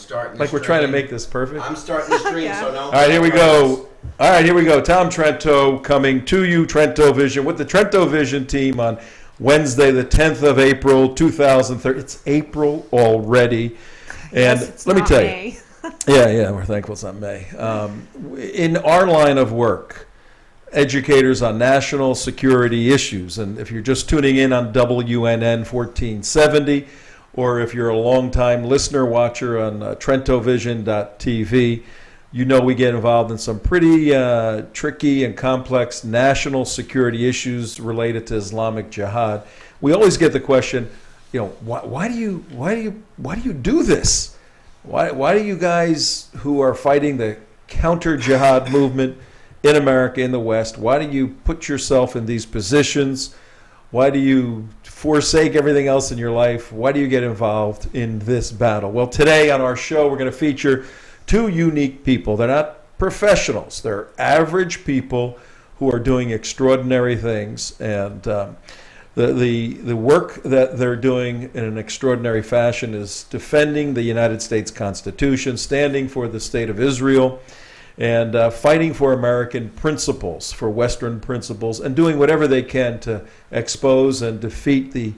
starting. Like we're trying to make this perfect. I'm starting the stream, so no. All right, here we go. All right, here we go. Tom Trento coming to you, TrentoVision, with the TrentoVision team on Wednesday, the 10th of April, 2030. It's April already. And yes, let me tell May. you. Yeah, we're thankful it's not May. In our line of work, educators on national security issues, and if you're just tuning in on WNN 1470, or if you're a longtime listener, watcher on TrentoVision.tv, you know we get involved in some pretty tricky and complex national security issues related to Islamic Jihad. We always get the question, why do you do this? Why do you guys who are fighting the counter-jihad movement in America, in the West, why do you put yourself in these positions? Why do you forsake everything else in your life? Why do you get involved in this battle? Well, today on our show, we're going to feature two unique people. They're not professionals. They're average people who are doing extraordinary things. And the work that they're doing in an extraordinary fashion is defending the United States Constitution, standing for the state of Israel, and fighting for American principles, for Western principles, and doing whatever they can to expose and defeat the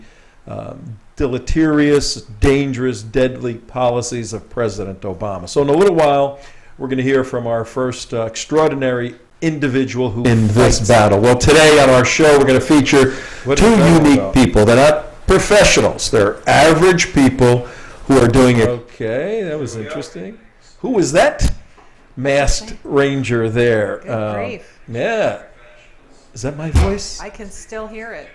deleterious, dangerous, deadly policies of President Obama. So in a little while, we're going to hear from our first extraordinary individual who in this battle. Well, today on our show, we're going to feature two unique people. They're not professionals. They're average people who are doing it. Okay, that was interesting. Who was that? Masked Ranger there. Good grief. Yeah. Is that my voice? I can still hear it.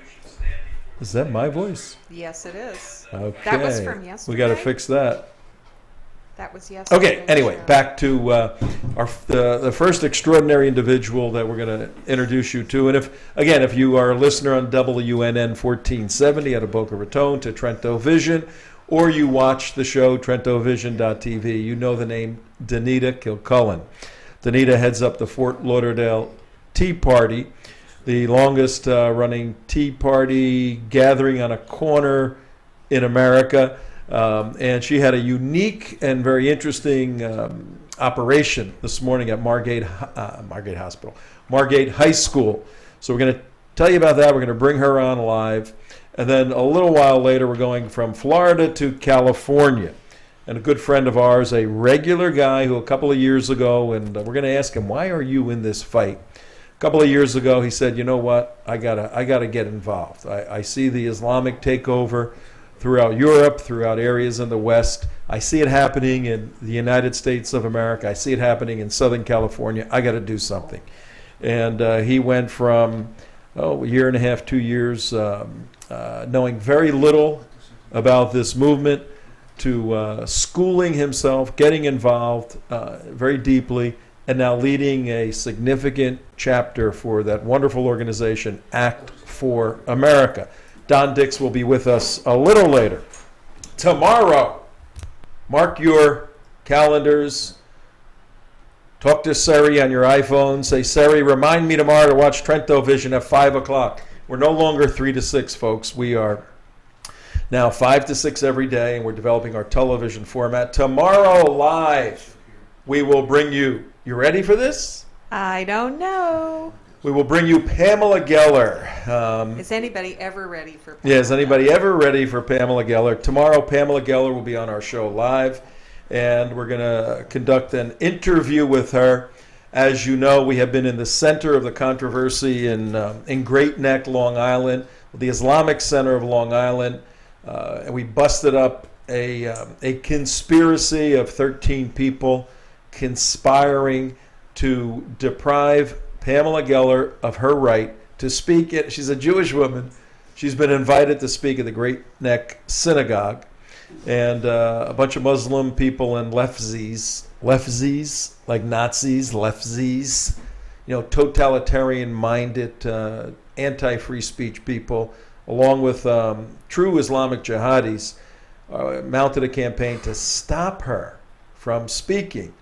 Is that my voice? Yes, it is. Okay. That was from yesterday. We got to fix that. That was yesterday. Okay. Anyway, back to the first extraordinary individual that we're going to introduce you to. And if you are a listener on WNN 1470 out of Boca Raton to TrentoVision, or you watch the show TrentoVision.tv, you know the name Danita Kilcullen. Danita heads up the Fort Lauderdale Tea Party, the longest running Tea Party gathering on a corner in America. And she had a unique and very interesting operation this morning at Margate High School. So we're going to tell you about that. We're going to bring her on live. And then a little while later, we're going from Florida to California. And a good friend of ours, a regular guy who a couple of years ago, and we're going to ask him, why are you in this fight? A couple of years ago, he said, you know what, I gotta get involved. I see the Islamic takeover throughout Europe, throughout areas in the West. I see it happening in the United States of America. I see it happening in Southern California. I got to do something. And he went from a year and a half, 2 years, knowing very little about this movement to schooling himself, getting involved very deeply, and now leading a significant chapter for that wonderful organization, Act for America. Don Dix will be with us a little later. Tomorrow, mark your calendars. Talk to Siri on your iPhone. Say, Siri, remind me tomorrow to watch TrentoVision at 5 o'clock. We're no longer 3 to 6, folks. We are now 5 to 6 every day, and we're developing our television format. Tomorrow, live, we will bring you ready for this? I don't know. We will bring you Pamela Geller. Is anybody ever ready for Pamela? Yeah, is anybody ever ready for Pamela Geller? Tomorrow, Pamela Geller will be on our show live, and we're going to conduct an interview with her. As you know, we have been in the center of the controversy in Great Neck, Long Island, the Islamic Center of Long Island, and we busted up a conspiracy of 13 people conspiring to deprive Pamela Geller of her right to speak. She's a Jewish woman. She's been invited to speak at the Great Neck Synagogue, and a bunch of Muslim people and lefties like Nazis, lefties, totalitarian-minded, anti-free speech people, along with true Islamic jihadis, mounted a campaign to stop her from speaking.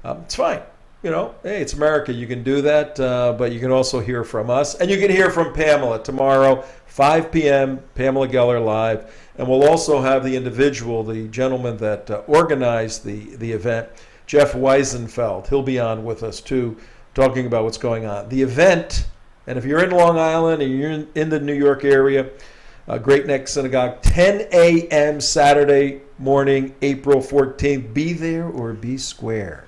It's fine. Hey, it's America. You can do that, but you can also hear from us. And you can hear from Pamela tomorrow, 5 p.m., Pamela Geller live. And we'll also have the individual, the gentleman that organized the event, Jeff Weisenfeld. He'll be on with us too, talking about what's going on. The event, and if you're in Long Island and you're in the New York area, Great Neck Synagogue, 10 a.m. Saturday morning, April 14th. Be there or be square.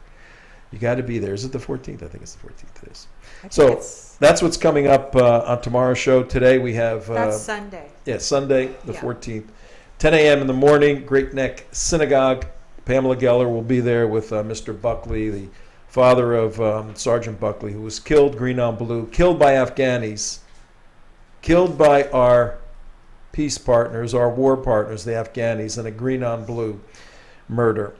You got to be there. Is it the 14th? I think it's the 14th. It is. So that's what's coming up on tomorrow's show. Today we have... That's Sunday. Yeah, Sunday the 14th. 10 a.m. in the morning, Great Neck Synagogue. Pamela Geller will be there with Mr. Buckley, the father of Sergeant Buckley, who was killed, green on blue, killed by Afghanis, killed by our peace partners, our war partners, the Afghanis, in a green on blue murder.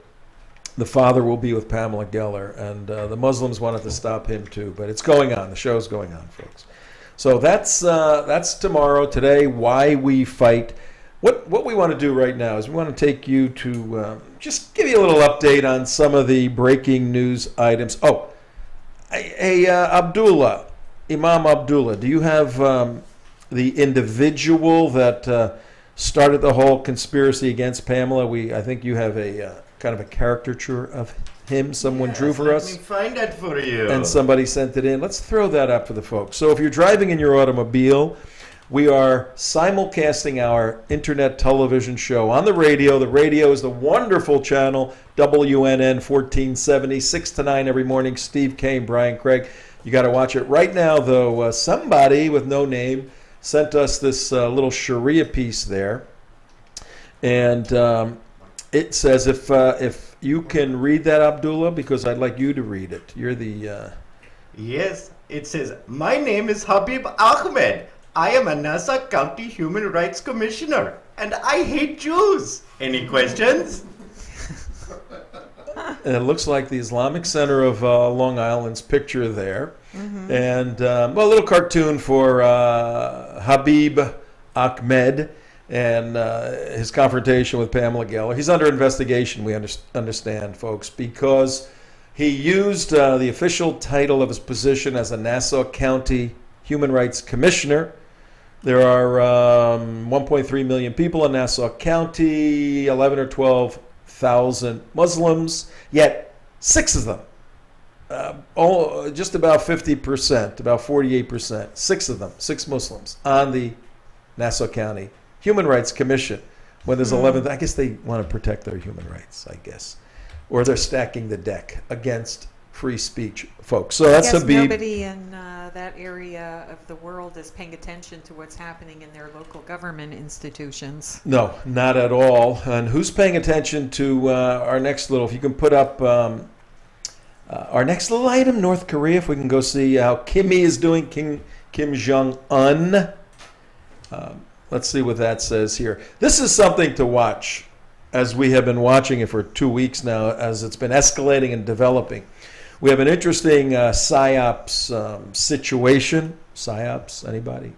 The father will be with Pamela Geller, and the Muslims wanted to stop him too, but it's going on. The show's going on, folks. So that's tomorrow. Today, why we fight. What we want to do right now is we want to take you to just give you a little update on some of the breaking news items. Oh, Abdullah, Imam Abdullah, do you have the individual that started the whole conspiracy against Pamela? I think you have a kind of a caricature of him. Someone drew for us. Let me find that for you. And somebody sent it in. Let's throw that up for the folks. So if you're driving in your automobile, we are simulcasting our internet television show on the radio. The radio is the wonderful channel, WNN 1470, 6 to 9 every morning. Steve Kane, Brian Craig. You got to watch it right now, though. Somebody with no name sent us this little Sharia piece there. And it says, if you can read that, Abdullah, because I'd like you to read it. You're the... Yes, it says, my name is Habib Ahmed. I am a Nassau County Human Rights Commissioner, and I hate Jews. Any questions? And it looks like the Islamic Center of Long Island's picture there. Mm-hmm. And, a little cartoon for Habib Ahmed and his confrontation with Pamela Geller. He's under investigation, we understand, folks, because he used the official title of his position as a Nassau County Human Rights Commissioner. There are 1.3 million people in Nassau County, 11 or 12,000 Muslims, yet 6 of them, just about 50%, about 48%, 6 of them, 6 Muslims on the Nassau County Human Rights Commission. When there's 11, I guess they want to protect their human rights, I guess. Or they're stacking the deck against free speech, folks. So that's Habib. Nobody in that area of the world is paying attention to what's happening in their local government institutions. No, not at all. And who's paying attention to our next little, if you can put up our next little item, North Korea, if we can go see how Kimmy is doing, Kim Jong-un. Let's see what that says here. This is something to watch, as we have been watching it for 2 weeks now, as it's been escalating and developing. We have an interesting PSYOPs situation. PSYOPs, anybody?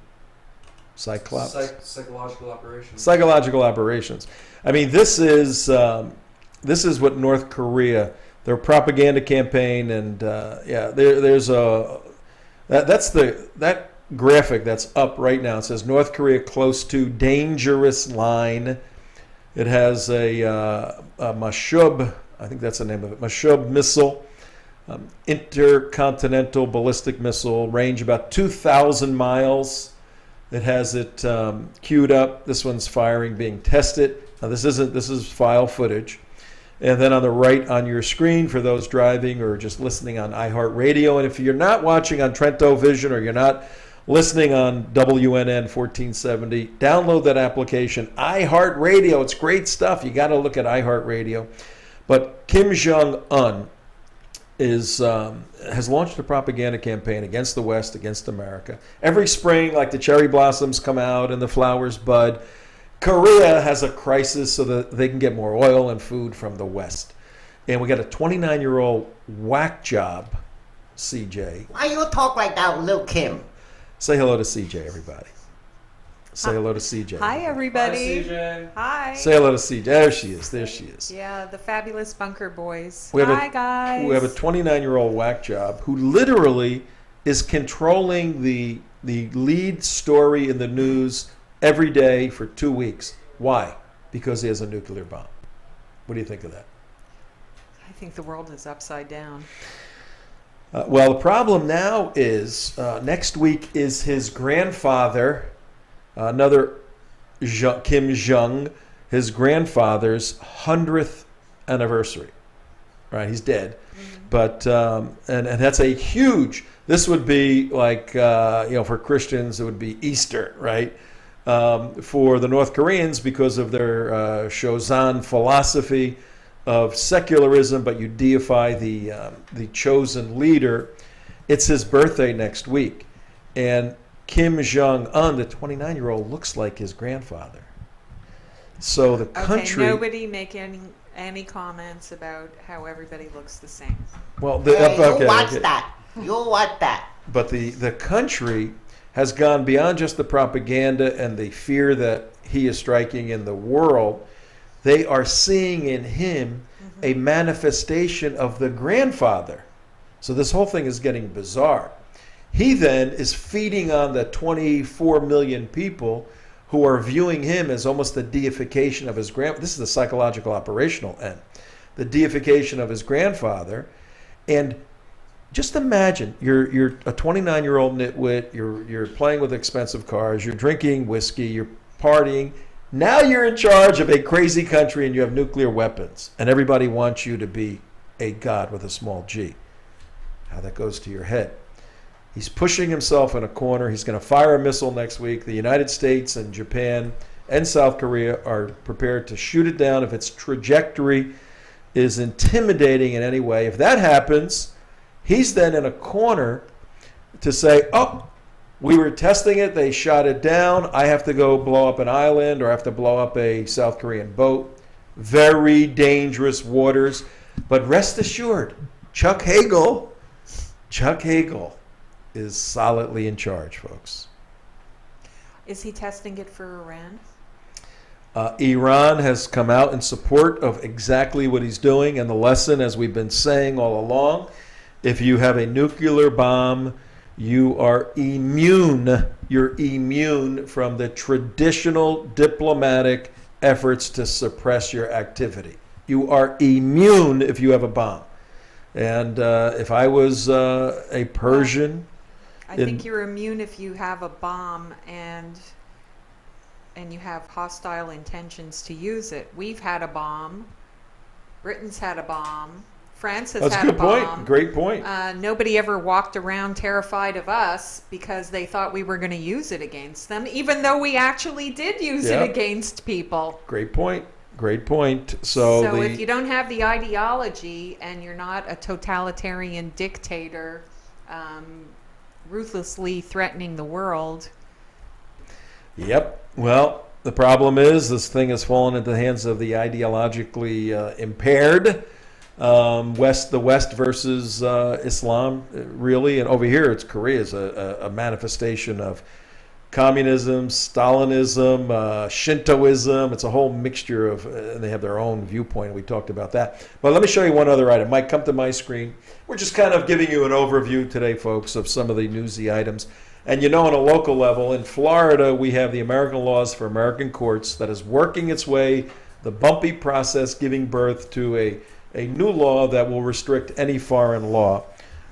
Cyclops? Psychological operations. Psychological operations. I mean, this is what North Korea, their propaganda campaign, and there's that graphic that's up right now. It says North Korea close to dangerous line. It has a Mashub, I think that's the name of it, Mashub missile. Intercontinental ballistic missile, range about 2,000 miles. It has it queued up. This one's firing, being tested. Now this is file footage. And then on the right on your screen for those driving or just listening on iHeartRadio. And if you're not watching on TrentoVision or you're not listening on WNN 1470, download that application, iHeartRadio. It's great stuff. You got to look at iHeartRadio. But Kim Jong-un has launched a propaganda campaign against the West, against America. Every spring, like the cherry blossoms come out and the flowers bud, Korea has a crisis so that they can get more oil and food from the West. And we got a 29-year-old whack job, CJ. Why you talk like that, Lil Kim? Say hello to CJ, everybody. Say hello to CJ. Hi, everybody. Hi, CJ. Hi. Say hello to CJ. There she is. There she is. Yeah, the fabulous Bunker Boys. Hi, guys. We have a 29-year-old whack job who literally is controlling the lead story in the news every day for 2 weeks. Why? because he has a nuclear bomb. What do you think of that? I think the world is upside down. Well, the problem now is next week is his grandfather, another Kim Jong, his grandfather's 100th anniversary. Right, he's dead, but and that's a huge. This would be like for Christians, it would be Easter, right? For the North Koreans, because of their Shozan philosophy of secularism, but you deify the chosen leader. It's his birthday next week, and Kim Jong-un, the 29-year-old, looks like his grandfather. So the country. Okay, nobody make any comments about how everybody looks the same. Well, You watch that. You watch that. But the country has gone beyond just the propaganda and the fear that he is striking in the world. They are seeing in him a manifestation of the grandfather. So this whole thing is getting bizarre. He then is feeding on the 24 million people who are viewing him as almost the deification of his This is the psychological operational end. The deification of his grandfather. And just imagine you're a 29-year-old nitwit, you're playing with expensive cars, you're drinking whiskey, you're partying. Now you're in charge of a crazy country and you have nuclear weapons, and everybody wants you to be a god with a small g. How that goes to your head. He's pushing himself in a corner. He's going to fire a missile next week. The United States and Japan and South Korea are prepared to shoot it down if its trajectory is intimidating in any way. If that happens, he's then in a corner to say, oh, we were testing it, they shot it down, I have to go blow up an island or I have to blow up a South Korean boat. Very dangerous waters. But rest assured, Chuck Hagel is solidly in charge, folks. Is he testing it for Iran? Iran has come out in support of exactly what he's doing, and the lesson, as we've been saying all along, if you have a nuclear bomb, you are immune. You're immune from the traditional diplomatic efforts to suppress your activity. You are immune if you have a bomb. And if I was a Persian... I think you're immune if you have a bomb and you have hostile intentions to use it. We've had a bomb. Britain's had a bomb. France has That's had a a good bomb. point. Great point. Nobody ever walked around terrified of us because they thought we were going to use it against them, even though we actually did use it against people. Great point. Great point. So if you don't have the ideology and you're not a totalitarian dictator ruthlessly threatening the world. Yep. Well, the problem is this thing has fallen into the hands of the ideologically impaired. The West versus Islam, really. And over here, it's Korea is a manifestation of communism, Stalinism, Shintoism. It's a whole mixture of, and they have their own viewpoint. We talked about that. But let me show you one other item. Mike, come to my screen. We're just kind of giving you an overview today, folks, of some of the newsy items. And on a local level, in Florida, we have the American Laws for American Courts that is working its way, the bumpy process giving birth to a new law that will restrict any foreign law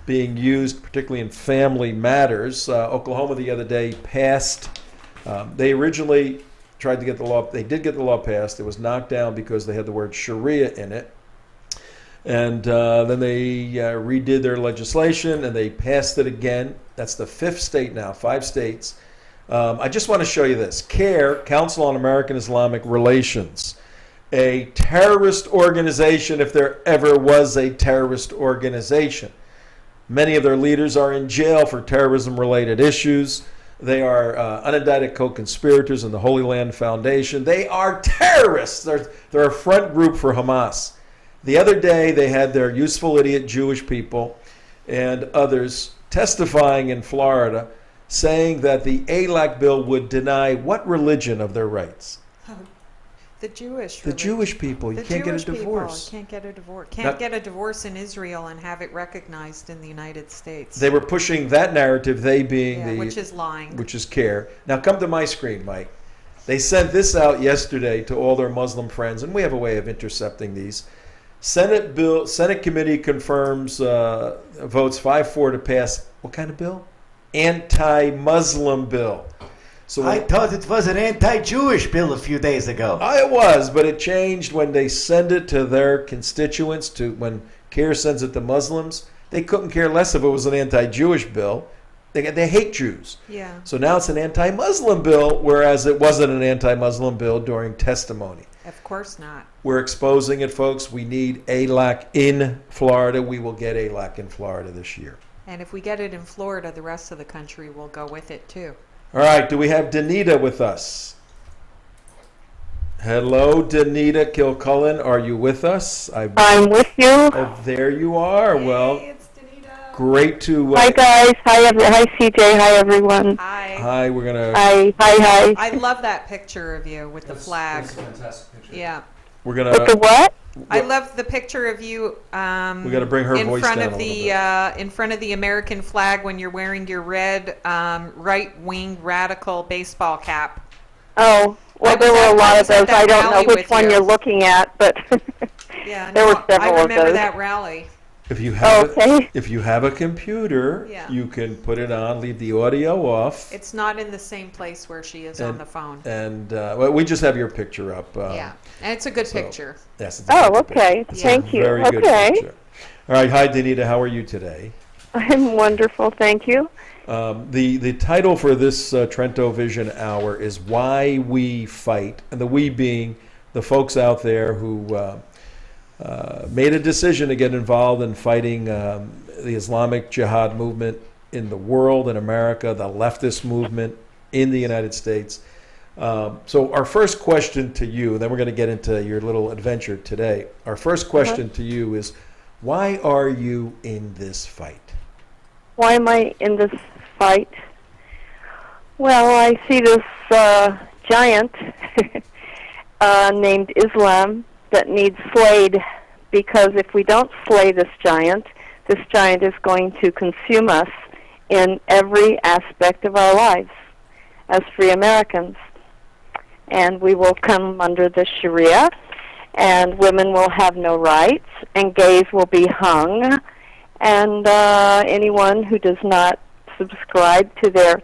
being used, particularly in family matters. Oklahoma the other day passed. They originally tried to get the law. They did get the law passed. It was knocked down because they had the word Sharia in it. And then they redid their legislation and they passed it again. That's the 5th state now, 5 states. I just want to show you this. CARE, Council on American Islamic Relations, a terrorist organization if there ever was a terrorist organization. Many of their leaders are in jail for terrorism-related issues. They are unindicted co-conspirators in the Holy Land Foundation. They are terrorists. They're a front group for Hamas. The other day, they had their useful idiot Jewish people and others testifying in Florida saying that the ALAC bill would deny what religion of their rights? The Jewish The Jewish people. You can't get a divorce. Can't get a divorce. Can't get a divorce in Israel and have it recognized in the United States. They were pushing that narrative, they being which is lying. Which is CARE. Now come to my screen, Mike. They sent this out yesterday to all their Muslim friends, and we have a way of intercepting these. Senate committee confirms votes 5-4 to pass what kind of bill? Anti-Muslim bill. So I thought it was an anti-Jewish bill a few days ago. it was, but it changed when they send it to their constituents. When CARE sends it to Muslims, they couldn't care less if it was an anti-Jewish bill. They hate Jews. Yeah. So now it's an anti-Muslim bill, whereas it wasn't an anti-Muslim bill during testimony. Of course not. We're exposing it, folks. We need ALAC in Florida. We will get ALAC in Florida this year. And if we get it in Florida, the rest of the country will go with it too. All right, do we have Danita with us? Hello, Danita Kilcullen. Are you with us? I'm with you. Oh, there you are. Well, it's Danita. great to... Hi guys. Hi CJ. Hi everyone. Hi. Hi, we're going to... Hi. I love that picture of you with the flag. That's a fantastic picture. Yeah. We're going With the to... what? I love the picture of you We got to bring her in voice front down of a little the bit. in front of the American flag when you're wearing your red right-wing radical baseball cap. Oh, well, I there was were at- a lot I of was at those. that I don't know rally which with one you. you're looking at, but Yeah, There were several I of remember those. that rally. If you have Okay. if you have a computer, Yeah. you can put it on, leave the audio off, It's not in the same place where she is on the phone. and well, we just have your picture up. Yeah, and it's a good so- picture. Yes. It's a oh, good picture. okay. Yeah. Thank you. Very good Okay. picture. All right. Hi, Danita. How are you today? I'm wonderful. Thank you. The title for this TrentoVision hour is Why We Fight, and the we being the folks out there who made a decision to get involved in fighting the Islamic Jihad movement in the world, in America, the leftist movement in the United States. So our first question to you, and then we're going to get into your little adventure today. Our first question to you is, why are you in this fight? Why am I in this fight? Well, I see this giant named Islam that needs slayed, because if we don't slay this giant is going to consume us in every aspect of our lives as free Americans. And we will come under the Sharia, and women will have no rights, and gays will be hung, and anyone who does not subscribe to their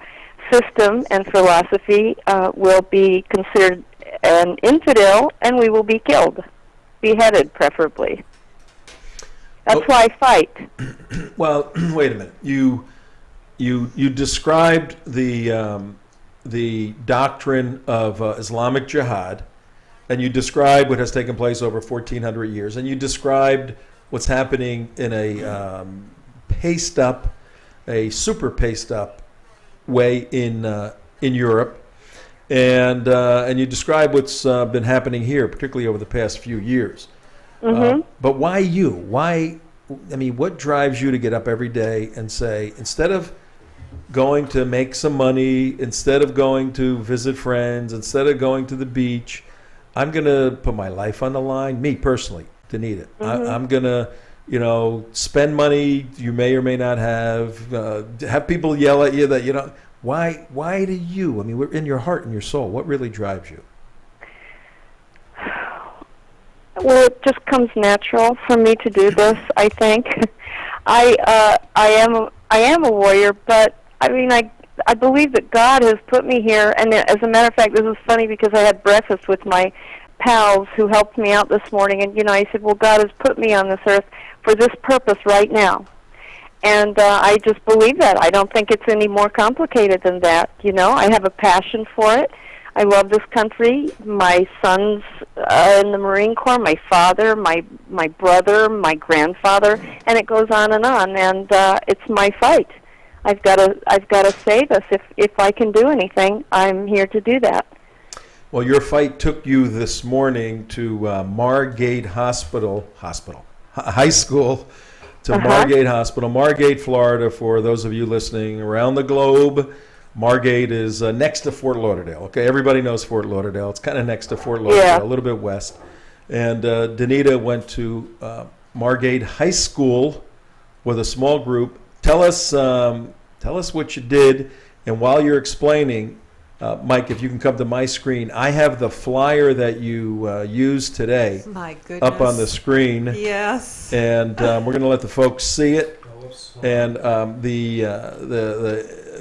system and philosophy will be considered an infidel, and we will be killed, beheaded preferably. That's why I fight. Well, wait a minute. You described the doctrine of Islamic Jihad, and you described what has taken place over 1,400 years, and you described what's happening in a super paced up way in Europe, and you describe what's been happening here, particularly over the past few years. But why you? Why? I mean, what drives you to get up every day and say, instead of going to make some money, instead of going to visit friends, instead of going to the beach, I'm going to put my life on the line? Me personally, Danita, I'm going to, spend money you may or may not have people yell at you that you don't. Why do you? I mean, we're in your heart and your soul. What really drives you? Well, it just comes natural for me to do this, I think. I am a warrior, but I mean, I believe that God has put me here. And as a matter of fact, this is funny because I had breakfast with my pals who helped me out this morning, and I said, well, God has put me on this earth for this purpose right now. And I just believe that. I don't think it's any more complicated than that. I have a passion for it. I love this country. My son's in the Marine Corps, my father, my brother, my grandfather, and it goes on. And it's my fight. I've got to save us. If I can do anything, I'm here to do that. Well, your fight took you this morning to Margate High School, to Margate Hospital, Margate, Florida. For those of you listening around the globe, Margate is next to Fort Lauderdale. Okay, everybody knows Fort Lauderdale. It's kind of next to Fort Lauderdale, a little bit west. And Danita went to Margate High School with a small group. Tell us what you did, and while you're explaining, Mike, if you can come to my screen, I have the flyer that you used today My goodness. up on the screen, Yes. and we're going to let the folks see it. Oh, whoops. And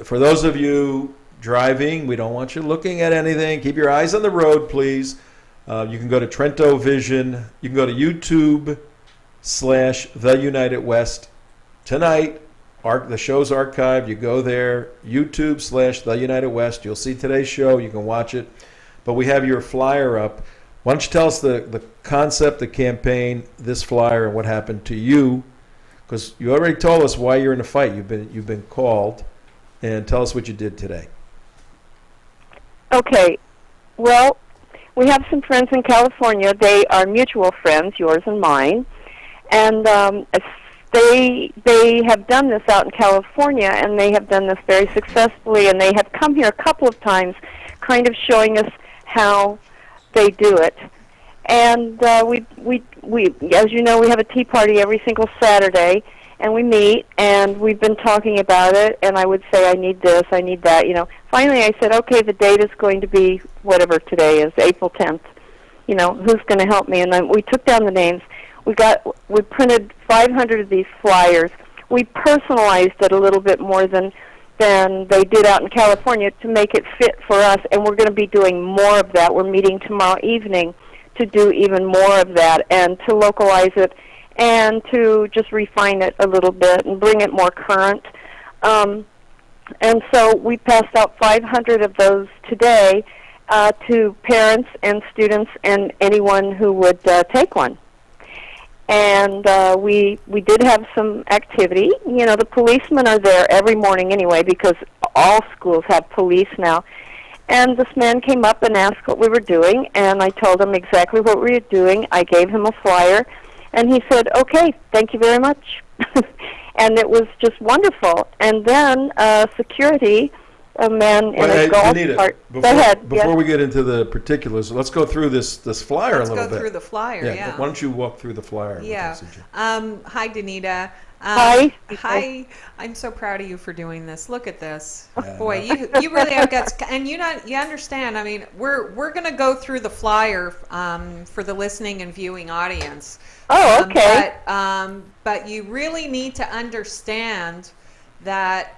for those of you driving, we don't want you looking at anything. Keep your eyes on the road, please. You can go to TrentoVision. You can go to YouTube/The United West tonight. The show's archived. You go there, YouTube/The United West. You'll see today's show. You can watch it. But we have your flyer up. Why don't you tell us the concept, the campaign, this flyer, and what happened to you? Because you already told us why you're in a fight. You've been called, and tell us what you did today. Okay. Well, we have some friends in California. They are mutual friends, yours and mine. And they have done this out in California, and they have done this very successfully, and they have come here a couple of times kind of showing us how they do it. And we as you know, we have a tea party every single Saturday, and we meet, and we've been talking about it, and I would say, I need this, I need that, you know. Finally, I said, okay, the date is going to be whatever today is, April 10th. You know, who's going to help me? And then we took down the names. We printed 500 of these flyers. We personalized it a little bit more than they did out in California to make it fit for us, and we're going to be doing more of that. We're meeting tomorrow evening to do even more of that and to localize it and to just refine it a little bit and bring it more current. And so we passed out 500 of those today to parents and students and anyone who would take one. And we did have some activity. You know, the policemen are there every morning anyway because all schools have police now. And this man came up and asked what we were doing, and I told him exactly what we were doing. I gave him a flyer, and he said, okay, thank you very much. And it was just wonderful. And then security, a man in a golf Danita, cart. Go ahead. Before we get into the particulars, let's go through this flyer Let's a little go bit. through the flyer, yeah. Why don't you walk through the flyer? Yeah. Hi, Danita. Hi. Hi. I'm so proud of you for doing this. Look at this. Yeah. Boy, you really have guts. And you understand. I mean, we're going to go through the flyer for the listening and viewing audience. Oh, okay. But you really need to understand that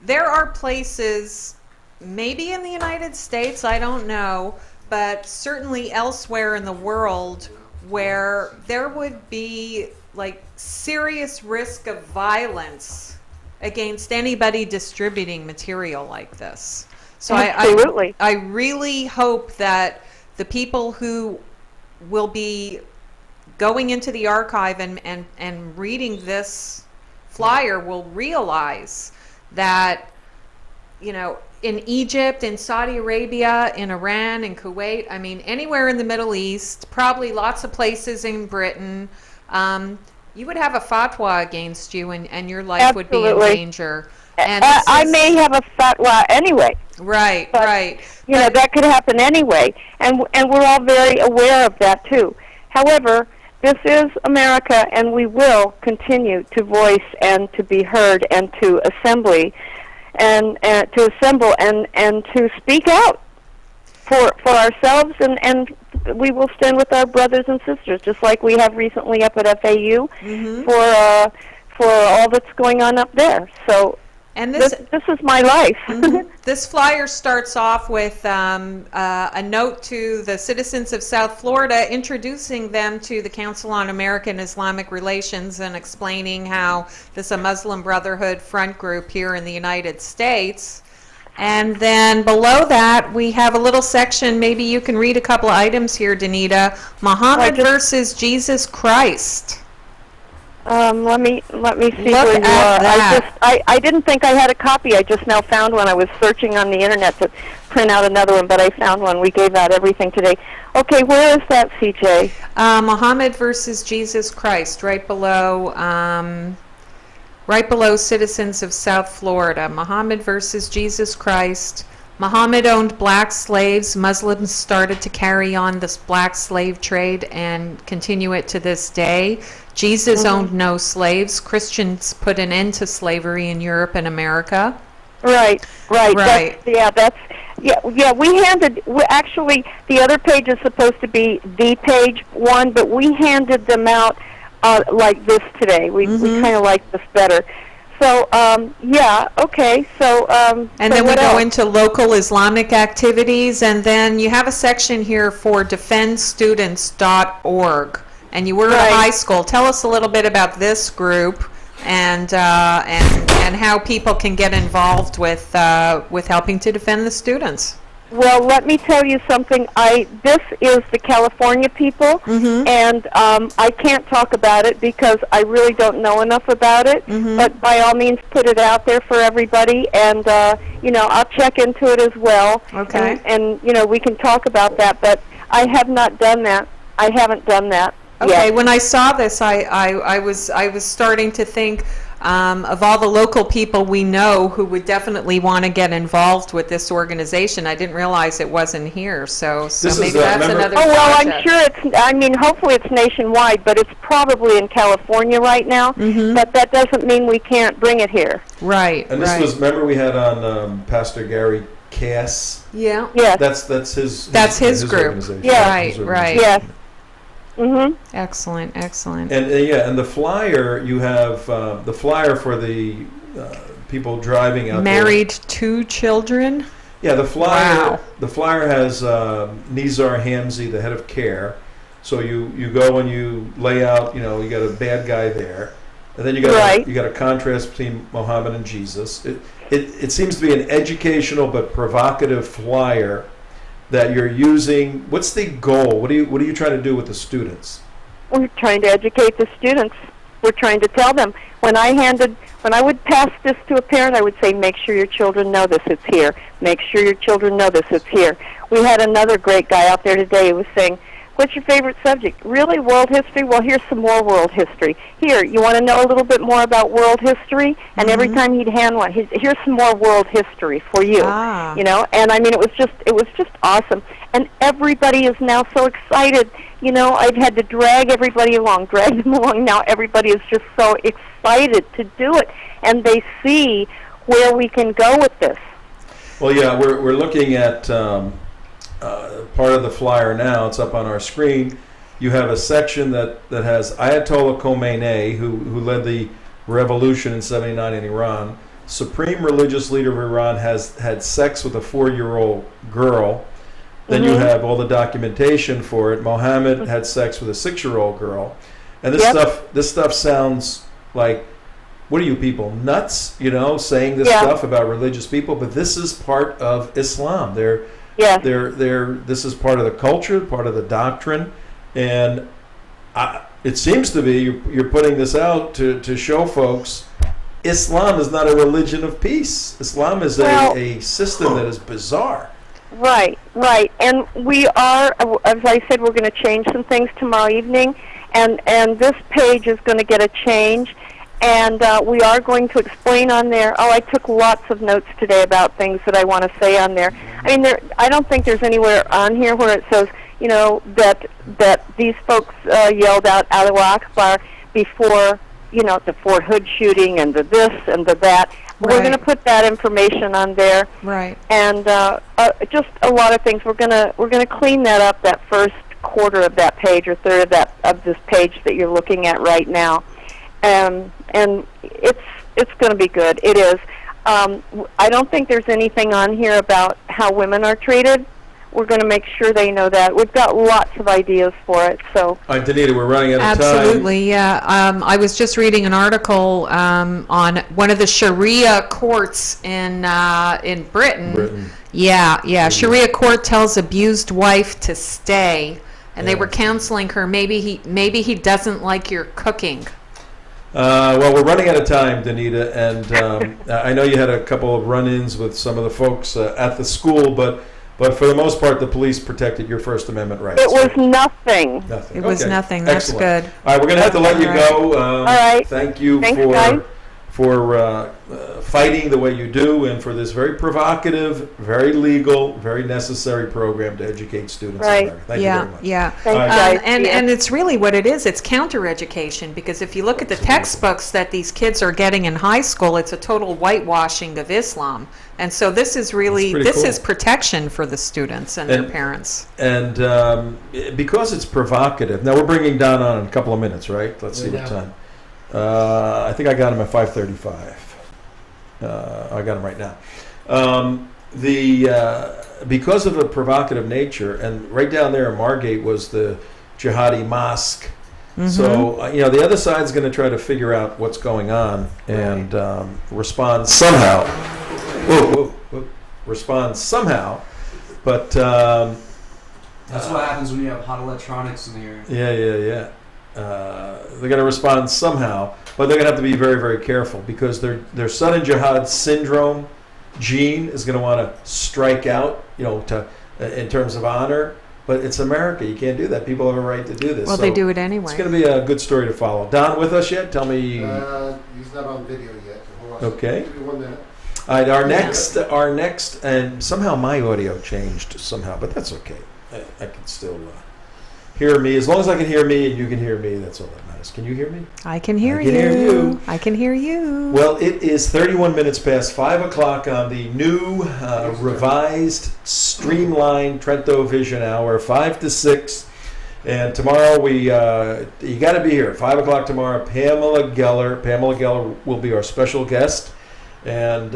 there are places, maybe in the United States, I don't know, but certainly elsewhere in the world, where there would be like serious risk of violence against anybody distributing material like this. So Absolutely. I really hope that the people who will be going into the archive and reading this flyer will realize that, you know, in Egypt, in Saudi Arabia, in Iran, in Kuwait, I mean, anywhere in the Middle East, probably lots of places in Britain, you would have a fatwa against you and your life would be in Absolutely. danger. And I may have a fatwa anyway. Right, But, right. You know, that could happen anyway. And we're all very aware of that, too. However, this is America, and we will continue to voice and to be heard and to assemble and to speak out for ourselves, and we will stand with our brothers and sisters, just like we have recently up at FAU for all that's going on up there. So And this is my life. This flyer starts off with a note to the citizens of South Florida, introducing them to the Council on American Islamic Relations and explaining how this is a Muslim Brotherhood front group here in the United States. And then below that, we have a little section. Maybe you can read a couple of items here, Danita. Muhammad versus Jesus Christ. Let me see Look where you at are. that. I didn't think I had a copy. I just now found one. I was searching on the internet to print out another one, but I found one. We gave out everything today. Okay, where is that, CJ? Muhammad versus Jesus Christ, right below citizens of South Florida. Muhammad versus Jesus Christ. Muhammad owned black slaves. Muslims started to carry on this black slave trade and continue it to this day. Jesus owned no slaves. Christians put an end to slavery in Europe and America. Right. Right. Actually, the other page is supposed to be the page one, but we handed them out like this today. We kind of like this better. So, okay. So, And so then we what go else? into local Islamic activities, and then you have a section here for defendstudents.org. And you were at a Right. high school. Tell us a little bit about this group and how people can get involved with helping to defend the students. Well, let me tell you something. This is the California people, and I can't talk about it because I really don't know enough about it. But by all means, put it out there for everybody, and I'll check into it as well. Okay. And we can talk about that. But I have not done that. I haven't done that. Okay, yet. when I saw this, I was starting to think of all the local people we know who would definitely want to get involved with this organization. I didn't realize it wasn't here, so This is, maybe that's remember- another Oh, well, project. I'm sure hopefully it's nationwide, but it's probably in California right now. But that doesn't mean we can't bring it here. Right, And this right. was, remember we had on Pastor Gary Cass? Yeah. Yes. That's his That's his group. organization. Yeah. Right, His right. organization. Yes. Mm-hmm. Excellent, excellent. And and the flyer, you have the flyer for the people driving out Married 2 children? there. Yeah, the flyer. Wow. The flyer has Nizar Hamzi, the head of CARE. So you go and you lay out. You got a bad guy there, and then you got Right. you got a contrast between Muhammad and Jesus. It seems to be an educational but provocative flyer that you're using. What's the goal? What are you trying to do with the students? We're trying to educate the students. We're trying to tell them. When I would pass this to a parent, I would say, make sure your children know this, it's here. Make sure your children know this, it's here. We had another great guy out there today who was saying, what's your favorite subject? Really, world history? Well, here's some more world history. Here, you want to know a little bit more about world history? And every time he'd hand one, here's some more world history for you. Ah. And I mean, it was just awesome. And everybody is now so excited. I've had to drag them along. Now everybody is just so excited to do it, and they see where we can go with this. Well, yeah, we're looking at part of the flyer now. It's up on our screen. You have a section that has Ayatollah Khomeini, who led the revolution in '79 in Iran. Supreme religious leader of Iran has had sex with a 4-year-old girl. Then you have all the documentation for it. Mohammed had sex with a 6-year-old girl. And this stuff sounds like, what are you people, nuts? Saying this stuff about religious people, but this is part of Islam. This is part of the culture, part of the doctrine, and it seems to be you're putting this out to show folks Islam is not a religion of peace. Islam is a system that is bizarre. Right. And we are, as I said, we're going to change some things tomorrow evening, and this page is going to get a change, and we are going to explain on there. I took lots of notes today about things that I want to say on there. I mean, I don't think there's anywhere on here where it says, that these folks yelled out Allahu Akbar before, the Fort Hood shooting and the this and the that. We're Right. going to put that information on there. Right. And just a lot of things. We're gonna clean that up. That first quarter of that page or third of this page that you're looking at right now, and it's going to be good. It is. I don't think there's anything on here about how women are treated. We're going to make sure they know that. We've got lots of ideas for it. So. All right, Danita, we're running out of time. Absolutely, yeah. I was just reading an article on one of the Sharia courts in Britain. Yeah. Sharia court tells abused wife to stay, and they were counseling her. Maybe he doesn't like your cooking. Well, we're running out of time, Danita, and I know you had a couple of run-ins with some of the folks at the school, but for the most part, the police protected your First Amendment rights. It was nothing. Nothing. It was Okay. nothing. That's Excellent. good. All right, we're going to have to let you go. All right. Thank you Thanks, guys. fighting the way you do, and for this very provocative, very legal, very necessary program to educate students Right. in America. Thank you very much. Yeah. Thank All you, right. guys. And it's really what it is. It's counter-education, because if you look at the textbooks that these kids are getting in high school, it's a total whitewashing of Islam. And so this is really, That's pretty this cool. is protection for the students and their And- parents. And because it's provocative, now we're bringing Don on in a couple of minutes, right? Let's see what Yeah. time. I think I got him at 5:35. I got him right now. Because of the provocative nature, and right down there in Margate was the jihadi mosque. So, the other side's going to try to figure out what's going on and respond somehow. Whoa. Respond somehow. But, That's what happens when you have hot electronics in the air. yeah. They're going to respond somehow, but they're going to have to be very, very careful because their sudden jihad syndrome gene is going to want to strike out, in terms of honor. But it's America. You can't do that. People have a right to do this. Well, So they do it anyway. It's going to be a good story to follow. Don with us yet? Tell me. He's not on video yet. So hold on. Okay. Give me 1 minute. All right, our next, and somehow my audio changed somehow, but that's okay. I can still hear me. As long as I can hear me and you can hear me, that's all that matters. Can you hear me? I can hear I can hear you. I can hear you. Well, it is 31 minutes past 5 o'clock on the new, revised, streamlined TrentoVision hour, 5 to 6. And tomorrow you got to be here. 5 o'clock tomorrow. Pamela Geller will be our special guest. And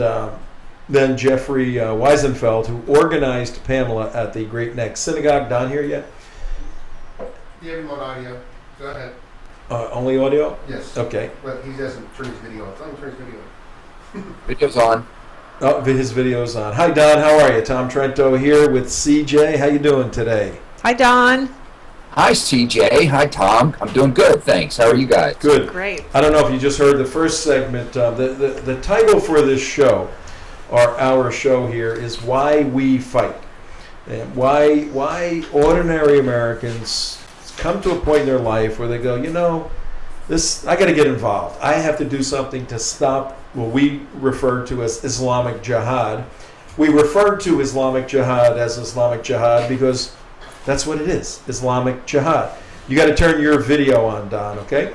then Jeffrey Weisenfeld, who organized Pamela at the Great Neck Synagogue. Don here yet? You have him on audio. Go ahead. Only audio? Yes. Okay. But he doesn't turn his video on. Tell him to turn his video on. Video's on. Oh, his video's on. Hi, Don. How are you? Tom Trento here with CJ. How you doing today? Hi, Don. Hi, CJ. Hi, Tom. I'm doing good, thanks. How are you guys? Good. Great. I don't know if you just heard the first segment. The title for this show, or our show here, is Why We Fight. And why ordinary Americans come to a point in their life where they go, I got to get involved. I have to do something to stop what we refer to as Islamic Jihad. We refer to Islamic Jihad as Islamic Jihad because that's what it is, Islamic Jihad. You got to turn your video on, Don, okay?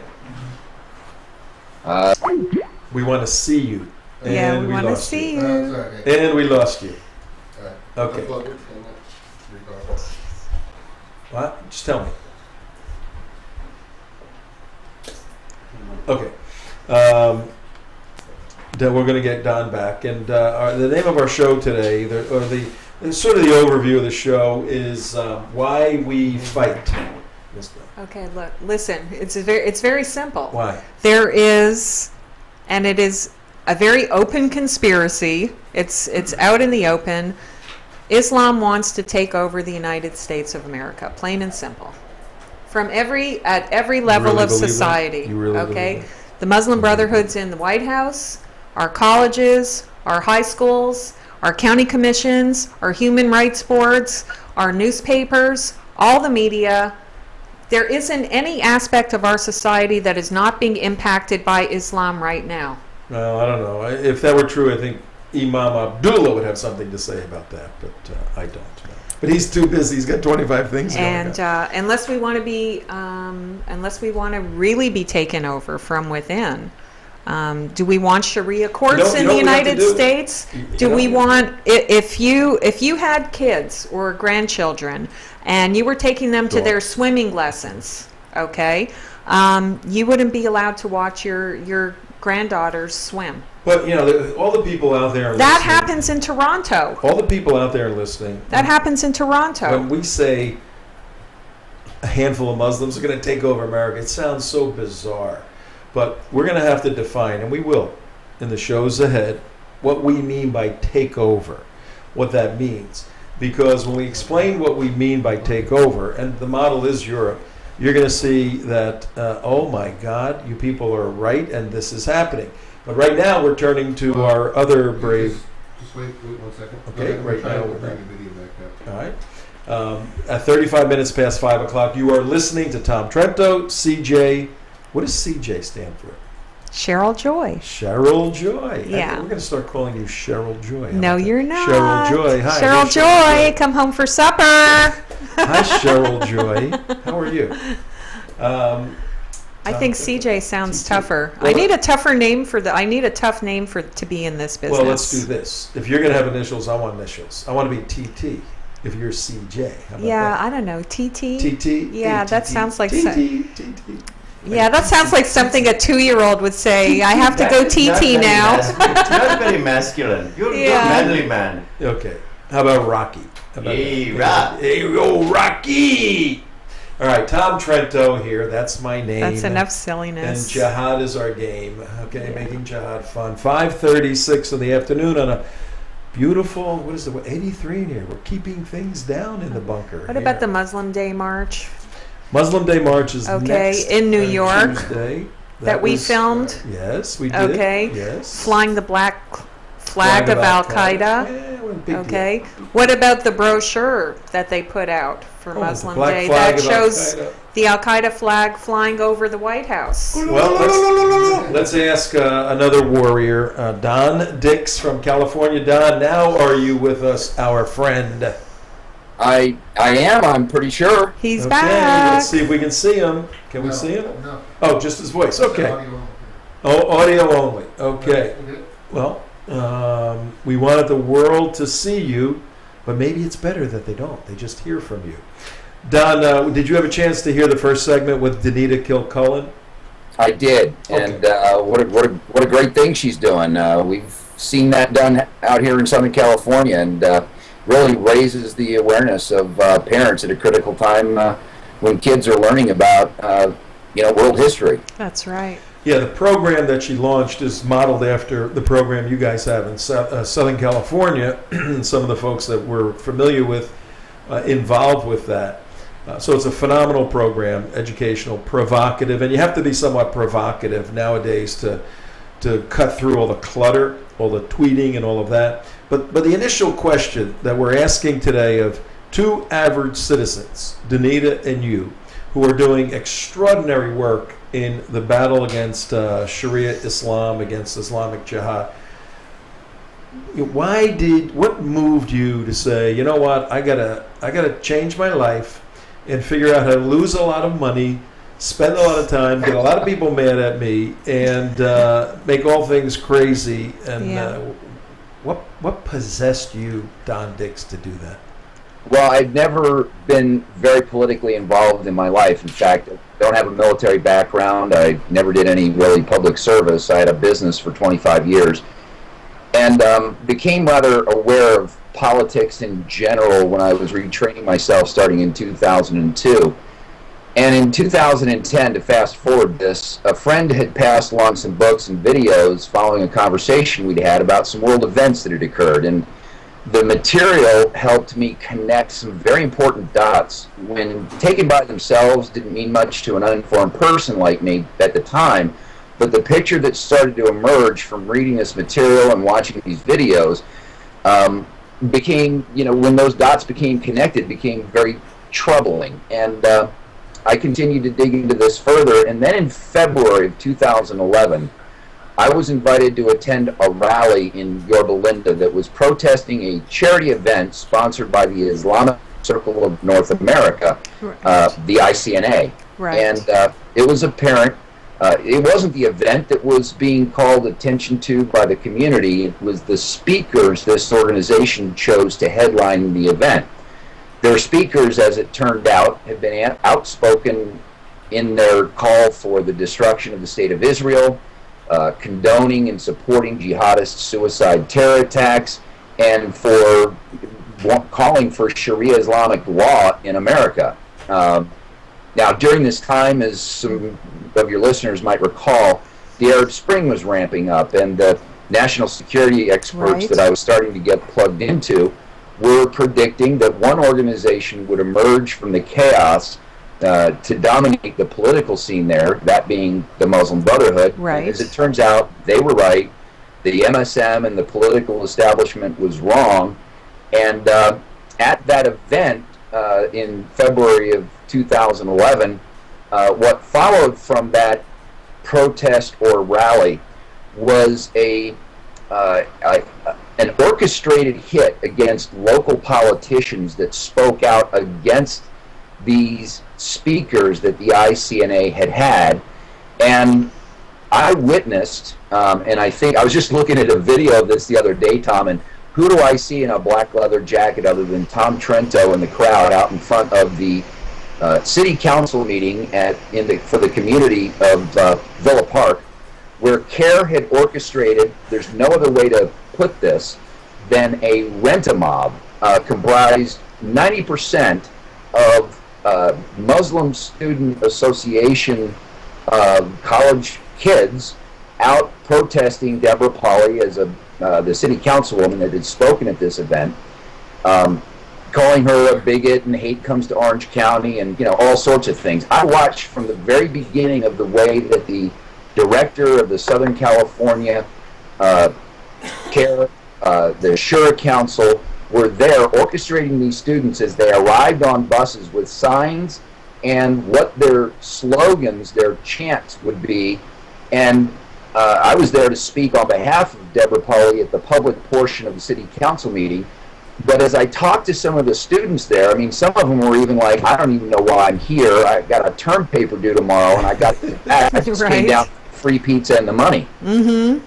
We want to see you. Yeah, we want to lost see you. you. It's okay. And we lost you. All right. Okay. Unplug it and then record. What? Just tell me. Okay. Then we're going to get Don back. And the name of our show today, the sort of the overview of the show is Why We Fight. Yes, Don. Okay, look, listen. It's very simple. Why? There is, and it is a very open conspiracy. It's out in the open. Islam wants to take over the United States of America, plain and simple. At every level really of believe that? society. You really Okay? believe The Muslim Brotherhood's in the White House, our colleges, our high schools, our county commissions, our human rights boards, our newspapers, all the media. There isn't any aspect of our society that is not being impacted by Islam right now. Well, I don't know. If that were true, I think Imam Abdullah would have something to say about that, but I don't. But he's too busy. He's got 25 things going And on. unless we want to really be taken over from within, do we want Sharia courts in the United States? Do we want, if you had kids or grandchildren and you were taking them to their swimming lessons, okay, you wouldn't be allowed to watch your granddaughters swim. But, all the people out there That listening, happens in Toronto. all the people out there listening, That happens in Toronto. when we say a handful of Muslims are going to take over America, it sounds so bizarre. But we're going to have to define, and we will, in the shows ahead, what we mean by take over, what that means. Because when we explain what we mean by take over, and the model is Europe, you're going to see that, oh my God, you people are right, and this is happening. But right now, we're turning to our other brave. Just wait 1 second. Okay, We're right trying now to we're bring back. the video back up. All right. At 35 minutes past 5 o'clock, you are listening to Tom Trento, CJ. What does CJ stand for? Cheryl Joy. Cheryl Joy. Yeah. We're going to start calling you Cheryl Joy. How No, about you're that? not. Cheryl Joy. Hi. Cheryl hey, Joy, come home for supper. Hi, Cheryl Joy. How are you? I think CJ sounds TT. tougher. Well, I need a tougher name I need a tough name to be in this business. Well, let's do this. If you're going to have initials, I want initials. I want to be TT. If you're CJ, how about Yeah, that? I don't know. TT? TT. Yeah, Hey, that TT. sounds like TT. Yeah, that sounds like something a 2-year-old would say. I have to go Not TT very now. Not very masculine. You're Yeah. a manly man. Okay. How about Rocky? How about Hey, that? Rock. Hey, yo, Rocky. All right, Tom Trento here. That's my name. That's enough And silliness. jihad is our game. Okay, making jihad fun. 5:36 in the afternoon on a beautiful, what is it, 83 in here. We're keeping things down in the bunker. What about the here. Muslim Day March? Muslim Day March is Okay, next in New on York, Tuesday. that we was- filmed? Yes, we did. Okay. Yes. Flying the black flag of Al Qaeda. Yeah, well, big deal. Okay. What about the brochure that they put out for Oh, the Muslim black Day flag that of Al shows Qaeda. the Al Qaeda flag flying over the White House? Well, let's ask another warrior, Don Dix from California. Don, now are you with us, our friend? I am. I'm pretty sure. He's Okay, back. let's see if we can see him. Can we No, see him? No. Oh, just his voice. Okay. Audio only. Oh, audio only. Okay. Okay. Well, we wanted the world to see you, but maybe it's better that they don't. They just hear from you. Don, did you have a chance to hear the first segment with Danita Kilcullen? I did, and what a great thing she's doing. We've seen that done out here in Southern California, and really raises the awareness of parents at a critical time when kids are learning about world history. That's right. Yeah, the program that she launched is modeled after the program you guys have in Southern California. Some of the folks that we're familiar with involved with that. So it's a phenomenal program, educational, provocative, and you have to be somewhat provocative nowadays to cut through all the clutter, all the tweeting and all of that. But the initial question that we're asking today of two average citizens, Danita and you, who are doing extraordinary work in the battle against Sharia Islam, against Islamic Jihad. What moved you to say, you know what, I gotta change my life and figure out how to lose a lot of money, spend a lot of time, get a lot of people mad at me, and make all things crazy? And Yeah. what possessed you, Don Dix, to do that? Well, I've never been very politically involved in my life. In fact, I don't have a military background. I never did any really public service. I had a business for 25 years. And became rather aware of politics in general when I was retraining myself starting in 2002. And in 2010, to fast forward this, a friend had passed along some books and videos following a conversation we'd had about some world events that had occurred. And the material helped me connect some very important dots. When taken by themselves, didn't mean much to an uninformed person like me at the time, but the picture that started to emerge from reading this material and watching these videos became, when those dots became connected, became very troubling. And I continued to dig into this further, and then in February of 2011, I was invited to attend a rally in Yorba Linda that was protesting a charity event sponsored by the Islamic Circle of North America, the ICNA. Right. And it was apparent, it wasn't the event that was being called attention to by the community, it was the speakers this organization chose to headline the event. Their speakers, as it turned out, have been outspoken in their call for the destruction of the State of Israel, condoning and supporting jihadist suicide terror attacks, and for calling for Sharia Islamic law in America. Now, during this time, as some of your listeners might recall, the Arab Spring was ramping up, and the national security experts Right. that I was starting to get plugged into were predicting that one organization would emerge from the chaos to dominate the political scene there, that being the Muslim Brotherhood. Right. And as it turns out, they were right. The MSM and the political establishment was wrong. And at that event in February of 2011, what followed from that protest or rally was an orchestrated hit against local politicians that spoke out against these speakers that the ICNA had. And I witnessed, and I think I was just looking at a video of this the other day, Tom, and who do I see in a black leather jacket other than Tom Trento in the crowd out in front of the city council meeting for the community of Villa Park, where CARE had orchestrated, there's no other way to put this, than a rent-a-mob comprised 90% of Muslim Student Association college kids out protesting Deborah Pauly as the city councilwoman that had spoken at this event, calling her a bigot and hate comes to Orange County and all sorts of things. I watched from the very beginning of the way that the director of the Southern California CARE, the Shura Council, were there orchestrating these students as they arrived on buses with signs and what their slogans, their chants would be. And I was there to speak on behalf of Deborah Pauly at the public portion of the city council meeting. But as I talked to some of the students there, I mean, some of them were even like, I don't even know why I'm here. I got a term paper due tomorrow, and I got I just came down free pizza and the money. Mm-hmm.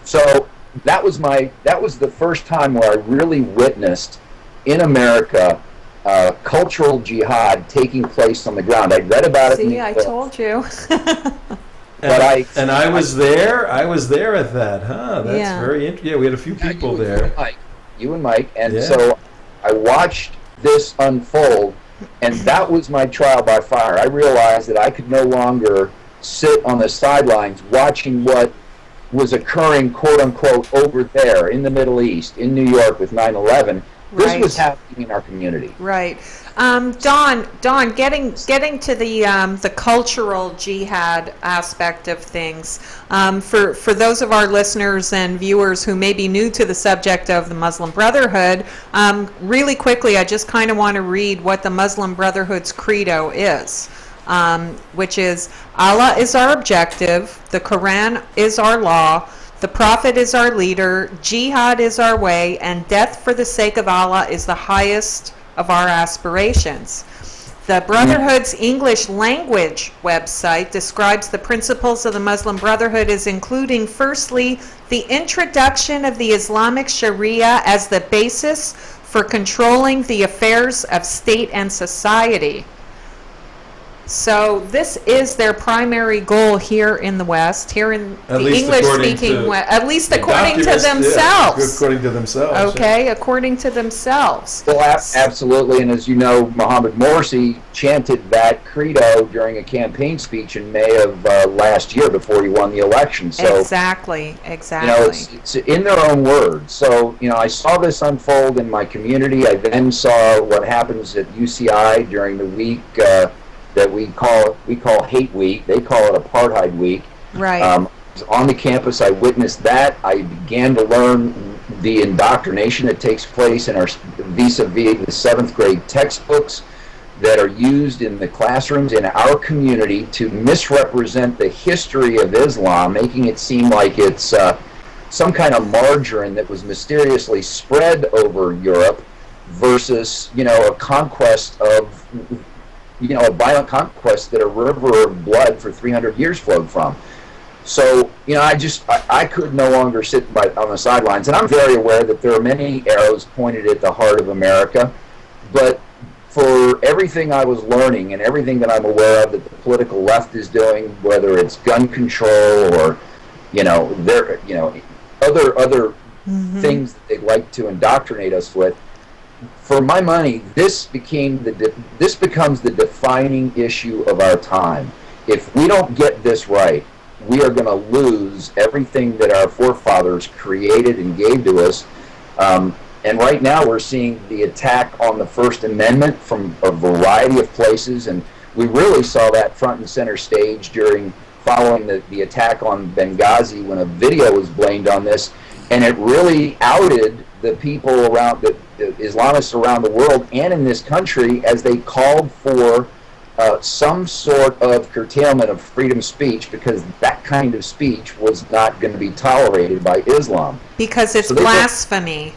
So that was the first time where I really witnessed in America cultural jihad taking place on the ground. I read about it. See, I told you. But I was there. I was there at that. Huh? That's very interesting. Yeah, we had a few people there. You and Mike, and so I watched this unfold, and that was my trial by fire. I realized that I could no longer sit on the sidelines watching what was occurring, quote unquote, over there in the Middle East, in New York with 9/11. This was happening in our community. Right. Don, getting to the cultural jihad aspect of things, for those of our listeners and viewers who may be new to the subject of the Muslim Brotherhood, really quickly, I just kind of want to read what the Muslim Brotherhood's credo is, which is, Allah is our objective, the Quran is our law, the Prophet is our leader, jihad is our way, and death for the sake of Allah is the highest of our aspirations. The Brotherhood's English language website describes the principles of the Muslim Brotherhood as including, firstly, the introduction of the Islamic Sharia as the basis for controlling the affairs of state and society. So this is their primary goal here in the West, here in the English-speaking West, at least according to themselves. Yeah, according to themselves. Okay, according to themselves. Well, absolutely, and as you know, Mohammed Morsi chanted that credo during a campaign speech in May of last year before he won the election. So exactly. It's in their own words. So I saw this unfold in my community. I then saw what happens at UCI during the week that we call Hate Week. They call it Apartheid Week. Right. On the campus, I witnessed that. I began to learn the indoctrination that takes place in our vis-a-vis the 7th grade textbooks that are used in the classrooms in our community to misrepresent the history of Islam, making it seem like it's some kind of margarine that was mysteriously spread over Europe versus, a conquest of a violent conquest that a river of blood for 300 years flowed from. So, I could no longer sit on the sidelines, and I'm very aware that there are many arrows pointed at the heart of America, but for everything I was learning and everything that I'm aware of that the political left is doing, whether it's gun control or, other things that they'd like to indoctrinate us with, for my money, this becomes the defining issue of our time. If we don't get this right, we are going to lose everything that our forefathers created and gave to us. And right now we're seeing the attack on the First Amendment from a variety of places, and we really saw that front and center stage following the attack on Benghazi when a video was blamed on this, and it really outed the people around the Islamists around the world and in this country as they called for some sort of curtailment of freedom of speech, because that kind of speech was not going to be tolerated by Islam. Because it's So they- blasphemy.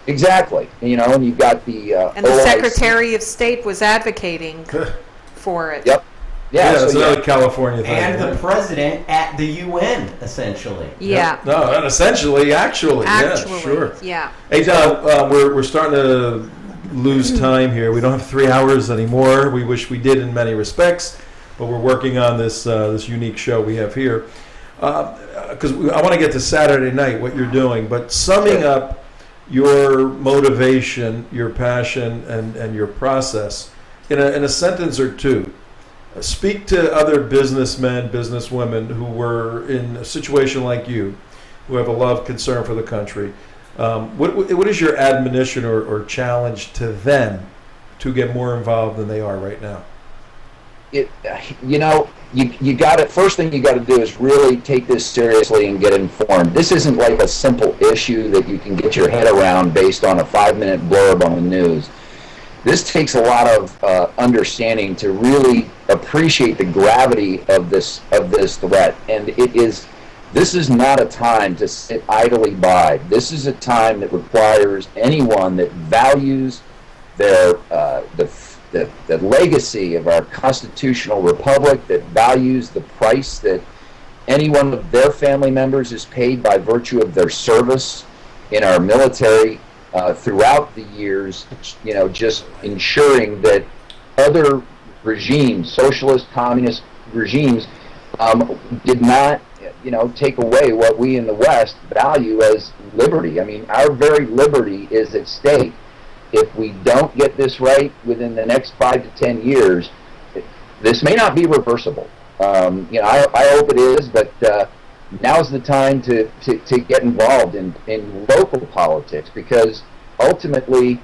Exactly. You know, and you've got the And the OIC. Secretary of State was advocating for it. Yep. Yeah, Yeah. that's so another yeah. California thing. And yeah. the president at the UN, essentially. Yeah. No, and essentially, actually, Actually, yeah, sure. yeah. Hey, Don, we're starting to lose time here. We don't have 3 hours anymore. We wish we did in many respects, but we're working on this this unique show we have here. Because I want to get to Saturday night, what you're doing, but summing up your motivation, your passion, and your process in a sentence or two. Speak to other businessmen, businesswomen who were in a situation like you, who have a love, concern for the country. What is your admonition or challenge to them to get more involved than they are right now? You got to, first thing you got to do is really take this seriously and get informed. This isn't like a simple issue that you can get your head around based on a 5-minute blurb on the news. This takes a lot of understanding to really appreciate the gravity of this threat, and this is not a time to sit idly by. This is a time that requires anyone that values their the legacy of our constitutional republic, that values the price that any one of their family members is paid by virtue of their service in our military throughout the years, just ensuring that other regimes, socialist, communist regimes, did not, take away what we in the West value as liberty. I mean, our very liberty is at stake. If we don't get this right within the next 5 to 10 years, this may not be reversible. I hope it is, but now's the time to get involved in local politics, because ultimately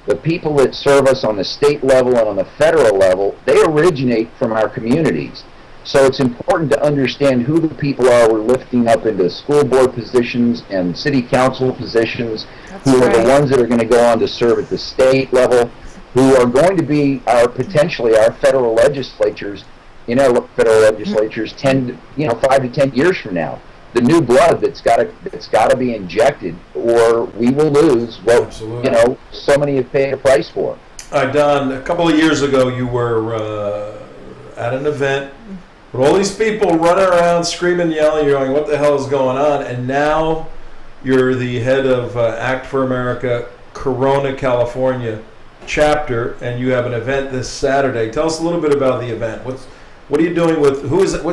the people that serve us on the state level and on the federal level, they originate from our communities. So it's important to understand who the people are we're lifting up into school board positions and city council positions, who are the ones that are going to go on to serve at the state level, who are going to be potentially our federal legislatures, federal legislatures 5 to 10 years from now. The new blood that's got to be injected, or we will lose what Absolutely. So many have paid a price for. Don, a couple of years ago, you were at an event with all these people running around, screaming, yelling. You're going, "What the hell is going on?" And now you're the head of Act for America, Corona, California chapter, and you have an event this Saturday. Tell us a little bit about the event. What are you doing with? Who is it? We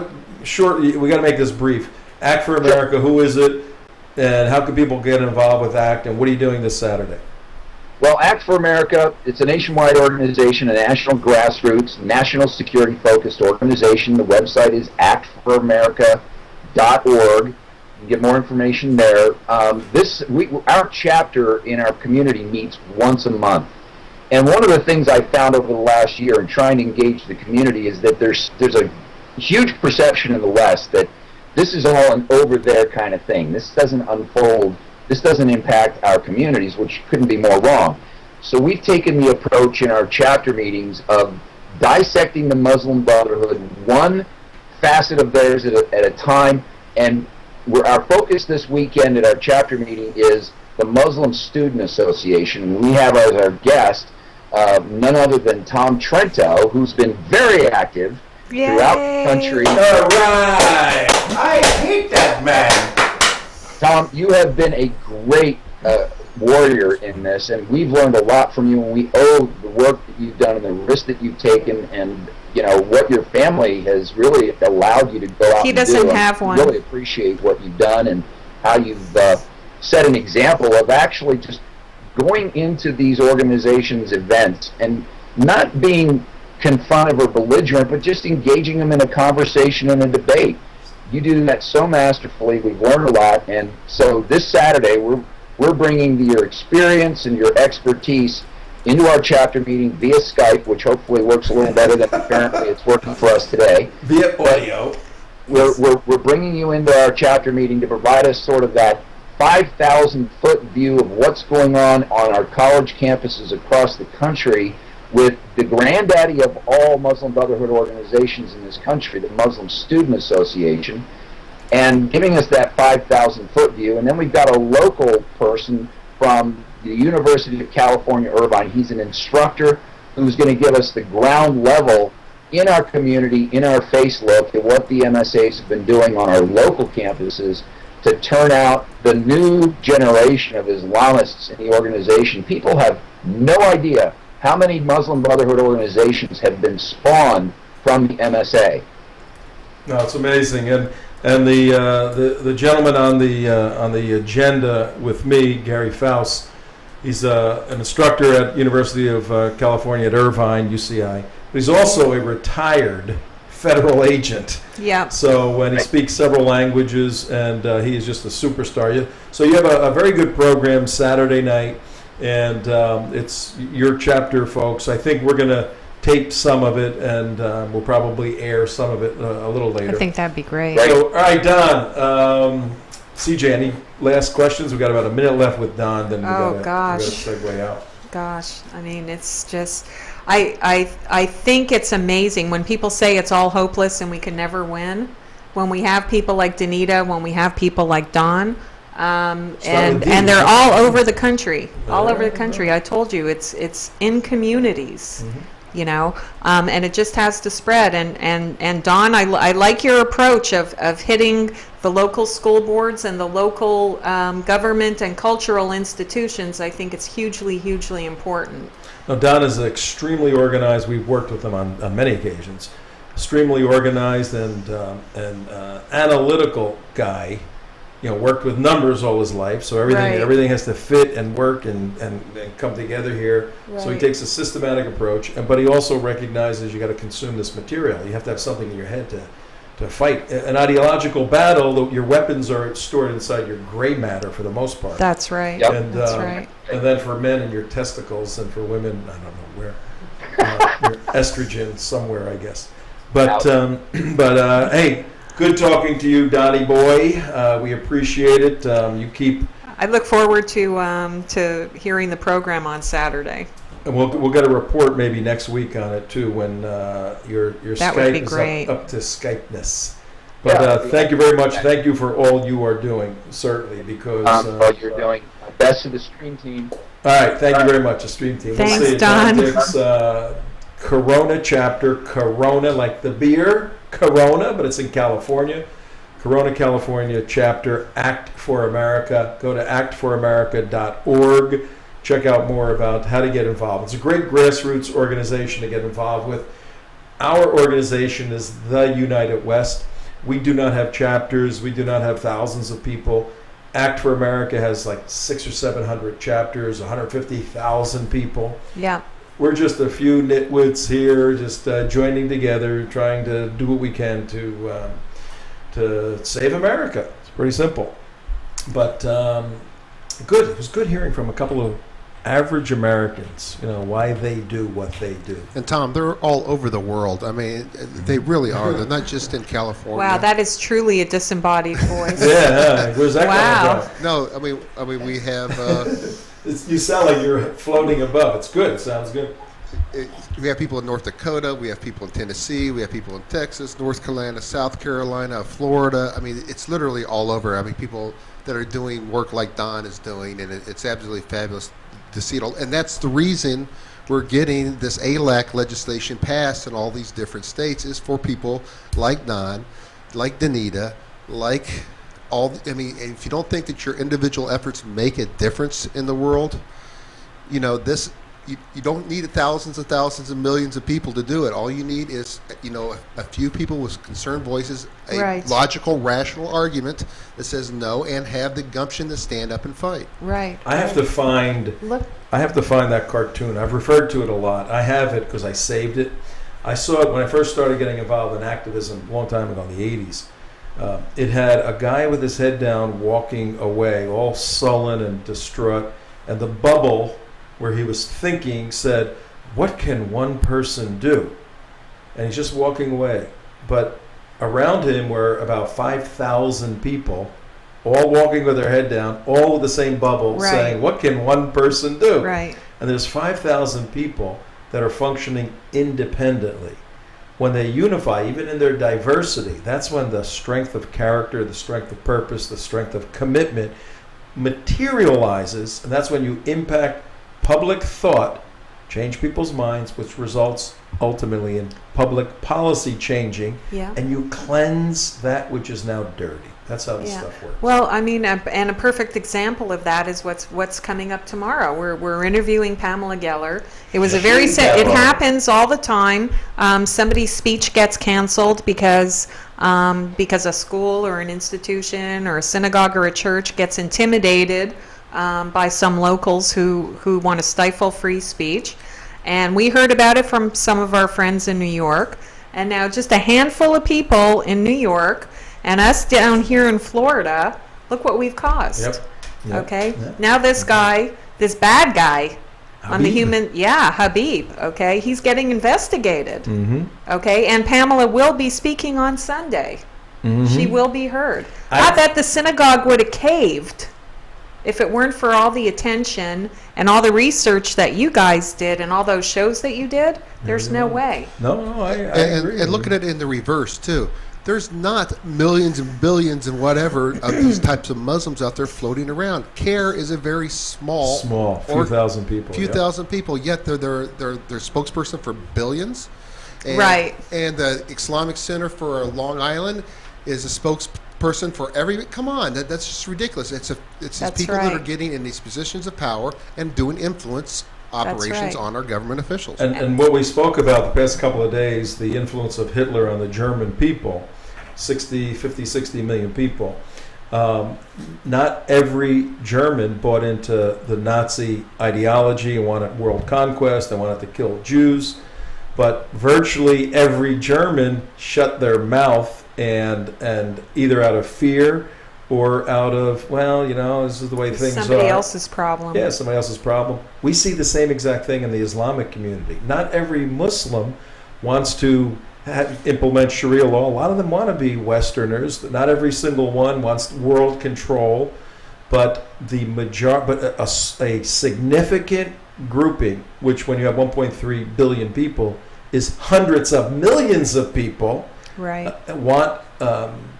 got to make this brief. Act for America, who is it, and how can people get involved with ACT, and what are you doing this Saturday? Well, Act for America, it's a nationwide organization, a national grassroots, national security-focused organization. The website is actforamerica.org. You can get more information there. Our chapter in our community meets once a month. And one of the things I found over the last year in trying to engage the community is that there's a huge perception in the West that this is all an over there kind of thing. This doesn't unfold. This doesn't impact our communities, which couldn't be more wrong. So we've taken the approach in our chapter meetings of dissecting the Muslim Brotherhood, one facet of theirs at a time. And our focus this weekend at our chapter meeting is the Muslim Student Association. And we have as our guest none other than Tom Trento, who's been very active throughout the country. All right. I hate that man. Tom, you have been a great warrior in this, and we've learned a lot from you, and we owe the work that you've done and the risk that you've taken, and what your family has really allowed you to go out and do. He doesn't have one. I really appreciate what you've done and how you've set an example of actually just going into these organizations' events and not being confrontive or belligerent, but just engaging them in a conversation and a debate. You do that so masterfully. We've learned a lot, and so this Saturday we're bringing your experience and your expertise into our chapter meeting via Skype, which hopefully works a little better than apparently it's working for us today. Via audio. We're bringing you into our chapter meeting to provide us sort of that 5,000-foot view of what's going on our college campuses across the country with the granddaddy of all Muslim Brotherhood organizations in this country, the Muslim Student Association, and giving us that 5,000-foot view. And then we've got a local person from the University of California, Irvine. He's an instructor who's going to give us the ground level in our community, in our face look at what the MSAs have been doing on our local campuses to turn out the new generation of Islamists in the organization. People have no idea how many Muslim Brotherhood organizations have been spawned from the MSA. No, it's amazing, and the gentleman on the agenda with me, Gary Faust, he's an instructor at University of California at Irvine, UCI. But he's also a retired federal agent. Yeah. So when he speaks several languages, and he is just a superstar. So you have a very good program Saturday night, and it's your chapter, folks. I think we're going to tape some of it, and we'll probably air some of it a little later. I think that'd be great. So, all right, Don. CJ, any last questions? We've got about a minute left with Don, then we got to segue out. Gosh, I mean, it's just, I think it's amazing when people say it's all hopeless and we can never win. When we have people like Danita, when we have people like Don, and they're all over the country, I told you, it's in communities. Mm-hmm. You know, and it just has to spread. And Don, I like your approach of hitting the local school boards and the local government and cultural institutions. I think it's hugely, hugely important. Now, Don is extremely organized. We've worked with him on many occasions. Extremely organized and analytical guy. You know, worked with numbers all his life, so everything has to fit and work and come together here. Right. So he takes a systematic approach, but he also recognizes you got to consume this material. You have to have something in your head to fight an ideological battle. Your weapons are stored inside your gray matter for the most part. That's right. Yep. And, that's right. And then for men, in your testicles, and for women, I don't know where, your estrogen somewhere, I guess. But hey. Good talking to you, Donnie boy. We appreciate it. You keep. I look forward to hearing the program on Saturday. And we'll get a report maybe next week on it too, when your that Skype is up to Skypeness. But thank you very much. Thank you for all you are doing, certainly, because what you're doing. Best to the stream team. All right, thank you very much, the stream team. Thanks, we'll see you. Don. Dick's, Corona chapter, Corona like the beer, Corona, but it's in California. Corona, California chapter, Act for America. Go to actforamerica.org. Check out more about how to get involved. It's a great grassroots organization to get involved with. Our organization is the United West. We do not have chapters. We do not have thousands of people. Act for America has like 600 or 700 chapters, 150,000 people. Yeah. We're just a few nitwits here, just joining together, trying to do what we can to save America. It's pretty simple. But good. It was good hearing from a couple of average Americans, you know, why they do what they do. And Tom, they're all over the world. I mean, they really are. They're not just in California. Wow, that is truly a disembodied voice. Yeah, where's that coming from? No, I mean, we have. You sound like you're floating above. It's good. It sounds good. We have people in North Dakota. We have people in Tennessee. We have people in Texas, North Carolina, South Carolina, Florida. I mean, it's literally all over. I mean, people that are doing work like Don is doing, and it's absolutely fabulous to see it all. And that's the reason we're getting this ALAC legislation passed in all these different states, is for people like Don, like Danita, like I mean, if you don't think that your individual efforts make a difference in the world, you know, you don't need thousands and millions of people to do it. All you need is, you know, a few people with concerned voices, a logical, rational argument that says no, and have the gumption to stand up and fight. Right. I have to find that cartoon. I've referred to it a lot. I have it because I saved it. I saw it when I first started getting involved in activism a long time ago in the 80s. It had a guy with his head down walking away, all sullen and distraught, and the bubble where he was thinking said, "What can one person do?" And he's just walking away. But around him were about 5,000 people, all walking with their head down, all with the same bubble, saying, "What can one person do?" Right. And there's 5,000 people that are functioning independently. When they unify, even in their diversity, that's when the strength of character, the strength of purpose, the strength of commitment materializes, and that's when you impact public thought, change people's minds, which results ultimately in public policy changing, Yeah. and you cleanse that which is now dirty. That's how this Yeah. stuff works. Well, I mean, and a perfect example of that is what's coming up tomorrow. We're interviewing Pamela Geller. It was a very it happens all the time. Somebody's speech gets canceled because a school or an institution or a synagogue or a church gets intimidated by some locals who want to stifle free speech. And we heard about it from some of our friends in New York. And now just a handful of people in New York and us down here in Florida, look what we've caused. Yep. Okay? Yep. Now this guy, this bad guy on the Habib. Habib, okay? He's getting investigated. Mm-hmm. Okay? And Pamela will be speaking on Sunday. She will be heard. I bet the synagogue would have caved if it weren't for all the attention and all the research that you guys did and all those shows that you did. There's no way. No, I agree. And look at it in the reverse too. There's not millions and billions and whatever of these types of Muslims out there floating around. CARE is a very small, few thousand people. Few thousand people. Yet they're spokesperson for billions. And, Right. And the Islamic Center for Long Island is a spokesperson for every. Come on, that's just ridiculous. It's these That's people that are right. getting in these positions of power and doing influence operations right. on our government officials. And what we spoke about the past couple of days, the influence of Hitler on the German people, 50, 60 million people. Not every German bought into the Nazi ideology and wanted world conquest and wanted to kill Jews, but virtually every German shut their mouth and either out of fear or out of, well, this is the way things are. Somebody else's problem. Yeah, somebody else's problem. We see the same exact thing in the Islamic community. Not every Muslim wants to implement Sharia law. A lot of them want to be Westerners. Not every single one wants world control, but a significant grouping, which when you have 1.3 billion people, is hundreds of millions of people, Right. want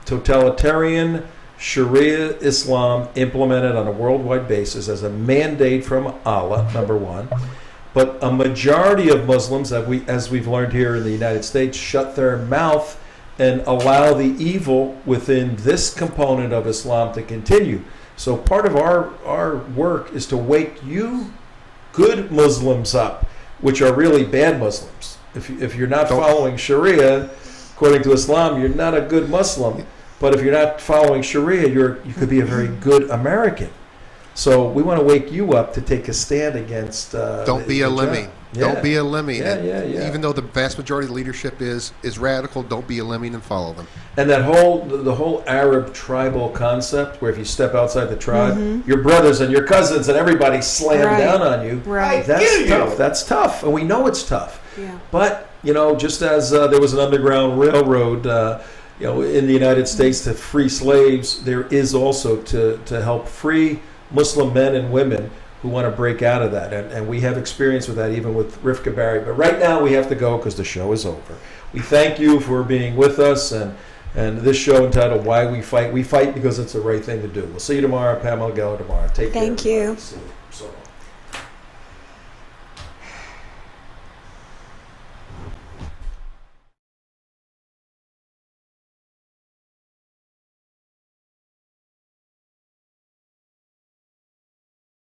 totalitarian Sharia Islam implemented on a worldwide basis as a mandate from Allah, number one. But a majority of Muslims, as we've learned here in the United States, shut their mouth and allow the evil within this component of Islam to continue. So part of our work is to wake you good Muslims up, which are really bad Muslims. If you're not following Sharia, according to Islam, you're not a good Muslim. But if you're not following Sharia, you could be a very good American. So we want to wake you up to take a stand against. Don't be a lemming. Yeah. Don't be a lemming. Yeah. Even though the vast majority of the leadership is radical, don't be a lemming and follow them. And that the whole Arab tribal concept, where if you step outside the tribe, your brothers and your cousins and everybody slam Right. down on you. Right. That's tough. That's tough, and we know it's tough. Yeah. But just as there was an underground railroad, in the United States to free slaves, there is also to help free Muslim men and women who want to break out of that. And we have experience with that, even with Rifka Barry. But right now we have to go because the show is over. We thank you for being with us, and this show entitled Why We Fight. We fight because it's the right thing to do. We'll see you tomorrow. Pamela Geller tomorrow. Take care. Thank you. See you. So